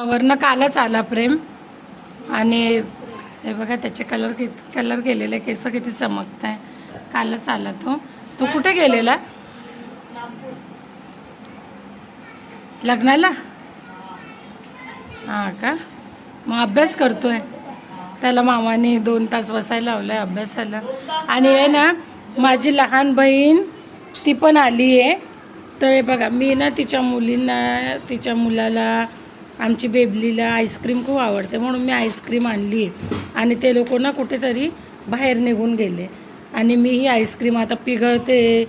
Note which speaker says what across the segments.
Speaker 1: वरनं कालच आला प्रेम आणि हे बघा त्याचे कलर केलेले केस किती चमकत आहे. कालच आला तो कुठे गेलेला लग्नाला. हा का, मग अभ्यास करतोय. त्याला मामाने 2 तास बसायला लावलाय अभ्यासाला. आणि हे ना माझी लहान बहीण ती पण आली आहे. तर हे बघा मी ना तिच्या मुलाला आमची बेबलीला आईस्क्रीम खूप आवडते म्हणून मी आईस्क्रीम आणली आहे. आणि ते लोक ना कुठेतरी बाहेर निघून गेले आणि मी ही आईस्क्रीम आता पिघळते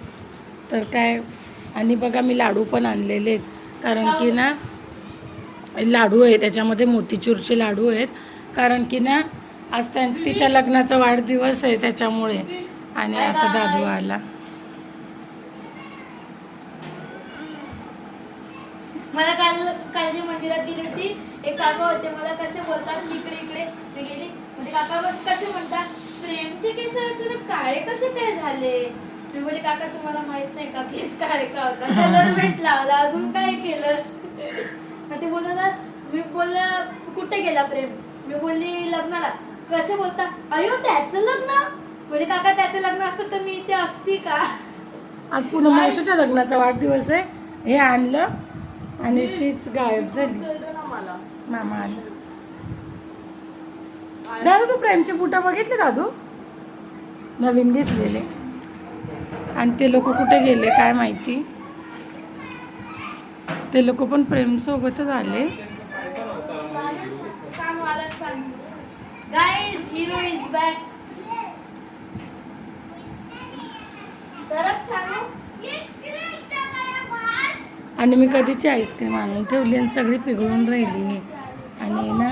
Speaker 1: तर काय. आणि बघा मी लाडू पण आणलेले आहेत कारण की ना लाडू आहे त्याच्यामध्ये मोतीचूरचे लाडू आहेत कारण की ना आज तिच्या लग्नाचा वाढदिवस आहे त्याच्यामुळे. आणि आता दादू आला.
Speaker 2: मला काल मी मंदिरात गेली होती. एक काका होते मला कसे बोलतात इकडे इकडे मी गेली म्हणजे काका कसे म्हणतात प्रेमचे केस अचानक काळे कसे काय झाले. मी बोलले काका तुम्हाला माहित नाही का केस काळे का होता कलरमेंट लावला अजून काय केलं. मग ते बोलतात मी बोललं कुठे गेला प्रेम. मी बोलली लग्नाला. कसे बोलता अयो त्याचं लग्न. बोलले काका त्याचं लग्न असतं तर मी इथे असती का.
Speaker 1: आज पुन्हा मावशीच्या लग्नाचा वाढदिवस आहे. हे आणलं आणि तीच गायब झाली. मामा आला. दादू तू प्रेमचे बुटा बघितले दादू नवीन घेतलेले. आणि ते लोक कुठे गेले काय माहिती. ते लोक पण प्रेम सोबतच आले.
Speaker 2: Guys hero is back.
Speaker 1: आणि मी कधीची आईस्क्रीम आणून ठेवली आणि सगळी पिघळून राहिली. आणि ना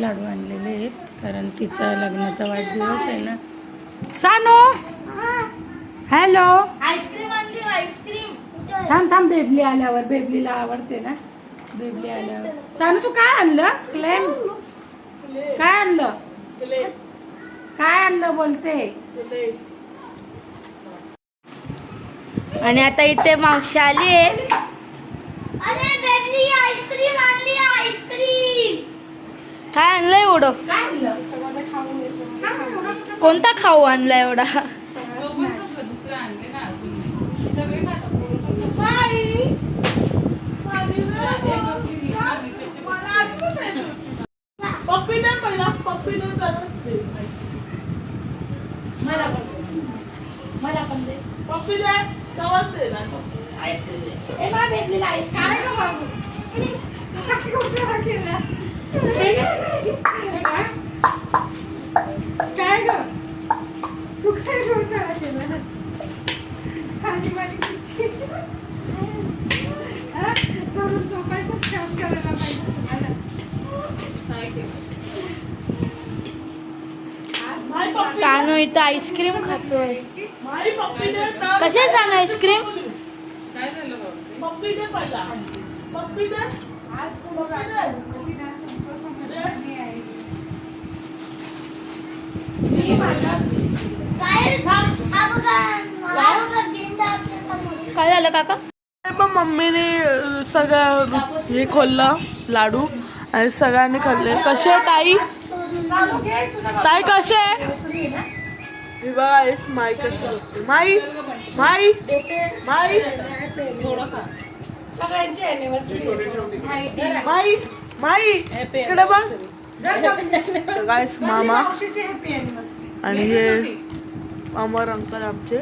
Speaker 1: लाडू आणलेले आहेत कारण तिचा लग्नाचा वाढदिवस आहे ना. सानो हॅलो
Speaker 2: आईस्क्रीम आणली आईस्क्रीम.
Speaker 1: थांब बेबली आल्यावर. बेबलीला आवडते ना बेबली आल्यावर. सानू तू काय आणलं क्लेम काय आणलं काय आणलं बोलते.
Speaker 2: आणि आता इथे मावशी आली आहे. अरे बेबली आईस्क्रीम आणली आईस्क्रीम. काय आणलं एवढं.
Speaker 1: काय आणलं
Speaker 2: कोणता खाऊ आणला एवढा.
Speaker 1: पप्पी दे पहिला. पप्पी दे मला पण दे. पप्पी दे तवाच दे ना आईस्क्रीम दे. ए मा भेटलेला आईस काय ग बाबू काय ग तू काय करता केलं खाली माझी खुर्ची करून झोपायचंच काम करायला पाहिजे तुम्हाला.
Speaker 2: सानू इथं आईस्क्रीम खातोय. कसे सानू आईस्क्रीम. काय झालं काका.
Speaker 3: मम्मीने सगळं हे खोललं लाडू आणि सगळ्यांनी खाल्ले. कसे ताई ताई कसे हे बघा माई कशी होते. माई माई माई
Speaker 1: सगळ्यांची अॅनिव्हर्सरी
Speaker 3: माई माई इकडे बघ. गाईस मामा आणि हे अमर अंकल आमचे.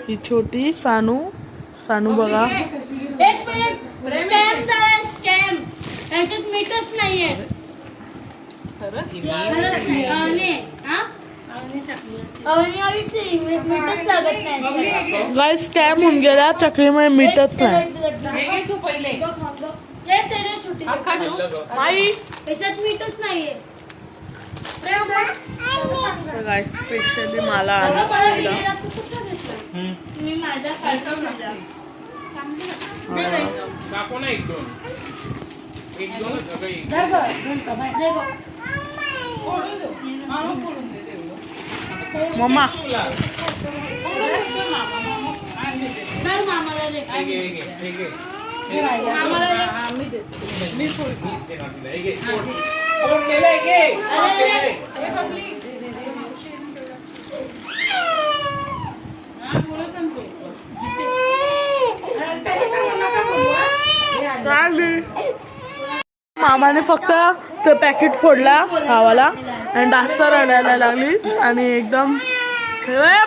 Speaker 3: ही छोटी सानू सानू बघा.
Speaker 2: एक मिनिट स्कॅम झाला स्कॅम. याच्यात मीठच नाहीये. मीठच लागत नाही.
Speaker 3: गाईस स्कॅम होऊन गेला. चकलीमध्ये मीठच नाही.
Speaker 1: तू पहिले
Speaker 3: माई
Speaker 2: याच्यात मीठच नाहीये.
Speaker 3: गाईस स्पेशली मला
Speaker 2: मी माझा काढतो माझा
Speaker 3: मम्मा
Speaker 2: मामाला
Speaker 1: मी फोडते. हा, बोलत ना तू. काही सांगू नका बोलू, हा? हे आणलं.
Speaker 3: मामाने फक्त ते पॅकेट फोडला खावाला आणि जास्त रडायला लागली आणि एकदम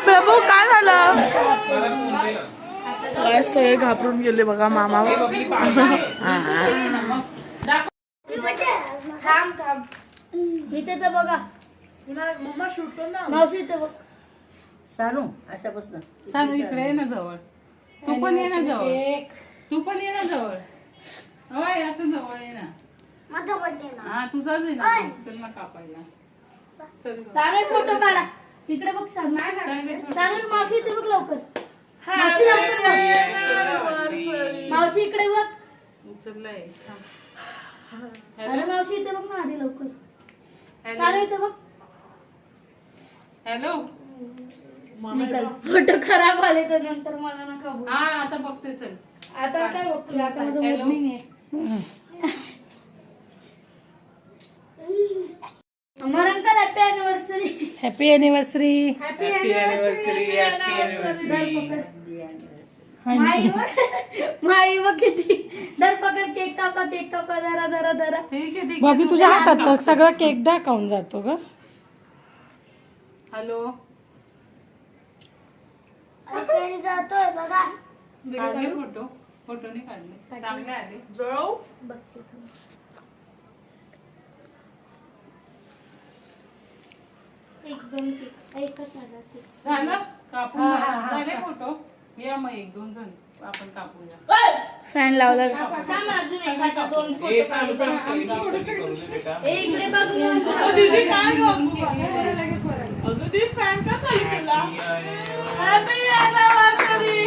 Speaker 3: बेबू काय झालं काय सगळे घाबरून गेले बघा मामा.
Speaker 2: इथे तर बघा
Speaker 3: मम्मा शूट कर ना.
Speaker 2: मावशी इथे बघ.
Speaker 4: सानू अशा बसणं
Speaker 1: सांग इकडे ये ना जवळ. तू पण ये ना जवळ. तू पण ये ना जवळ. होय असं जवळ ये ना. हा तुझाच आहे ना. चल ना कापायला. चल गं.
Speaker 2: चांगले फोटो काढा. इकडे बघ सांग सांग मावशी इथे बघ लवकर. मावशी लवकर बघ. मावशी इकडे बघ.
Speaker 1: उचललंय.
Speaker 2: अरे मावशी इथे बघ ना आधी लवकर. सांग
Speaker 1: हॅलो
Speaker 2: इथे बघ.
Speaker 1: हॅलो.
Speaker 2: फोटो खराब आले तर नंतर मला नका बोलू.
Speaker 1: हा आता बघते चल.
Speaker 2: आता काय बघतोय आता माझं
Speaker 1: हॅलो.
Speaker 2: मूड नाही आहे. Amar uncle happy anniversary.
Speaker 1: Happy anniversary.
Speaker 2: Happy anniversary. माई बघ किती दर पकड केक कापा धरा धरा धरा.
Speaker 1: ठीक आहे. बाबी तुझ्या हातात सगळा केक डाकावून जातो ग. हॅलो.
Speaker 2: जातोय बघा.
Speaker 1: काढले फोटो. फोटो नाही काढले. चांगले आले.
Speaker 3: जळव.
Speaker 2: एकदम एकच आला केक.
Speaker 1: झालं कापून झाले फोटो. या मग 1-2 जण आपण कापूया.
Speaker 2: फॅन लावला.
Speaker 1: इकडे
Speaker 3: दीदी काय अगं ती फॅन का खाली केला. Happy anniversary.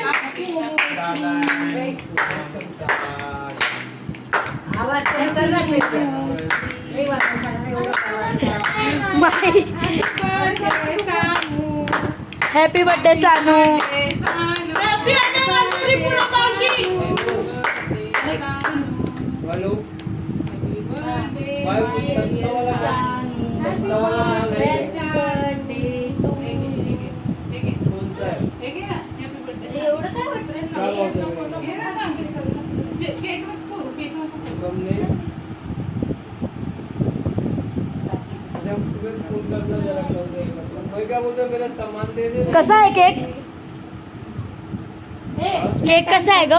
Speaker 2: Happy birthday Sanu.
Speaker 3: Happy anniversary पुरा मावशी.
Speaker 2: एवढं काय वाटतं. कसा आहे केक. केक कसा आहे ग.